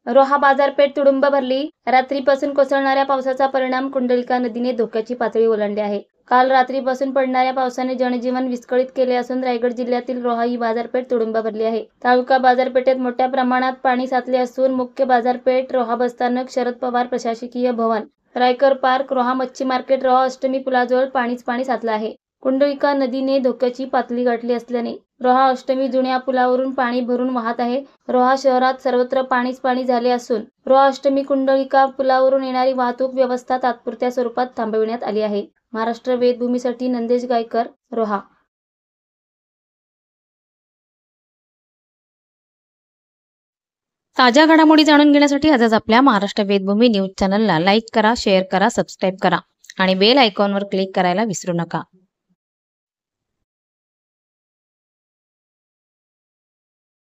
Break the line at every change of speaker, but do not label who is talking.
रोहा बाजारपेठ तुडुंब भरली. रात्रीपासून कोसळणाऱ्या पावसाचा परिणाम कुंडलिका नदीने धोक्याची पातळी ओलांडली आहे. काल रात्रीपासून पडणाऱ्या पावसाने जनजीवन विस्कळीत केले असून रायगड जिल्ह्यातील रोहा ही बाजारपेठ तुडुंब भरली आहे. तालुका बाजारपेठेत मोठ्या प्रमाणात पाणी साचले असून मुख्य बाजारपेठ, रोहा बसस्थानक, शरद पवार प्रशासकीय भवन, रायकर पार्क, रोहा मच्छी मार्केट, रोहा अष्टमी पुलाजवळ पाणी साचलं आहे. कुंडलिका नदीने धोक्याची पातळी गाठली असल्याने रोहा अष्टमी जुन्या पुलावरून पाणी भरून वाहत आहे. रोहा शहरात सर्वत्र पाणी झाले असून रोहा अष्टमी कुंडलिका पुलावरून येणारी वाहतूक व्यवस्था तात्पुरत्या स्वरूपात थांबविण्यात आली आहे. महाराष्ट्र वेदभूमीसाठी नंदेश गायकर, रोहा. ताज्या घडामोडी जाणून घेण्यासाठी आजच आपल्या महाराष्ट्र वेदभूमी न्यूज चॅनलला लाईक करा, शेअर करा, सबस्क्राईब करा आणि बेल आयकॉनवर क्लिक करायला विसरू नका.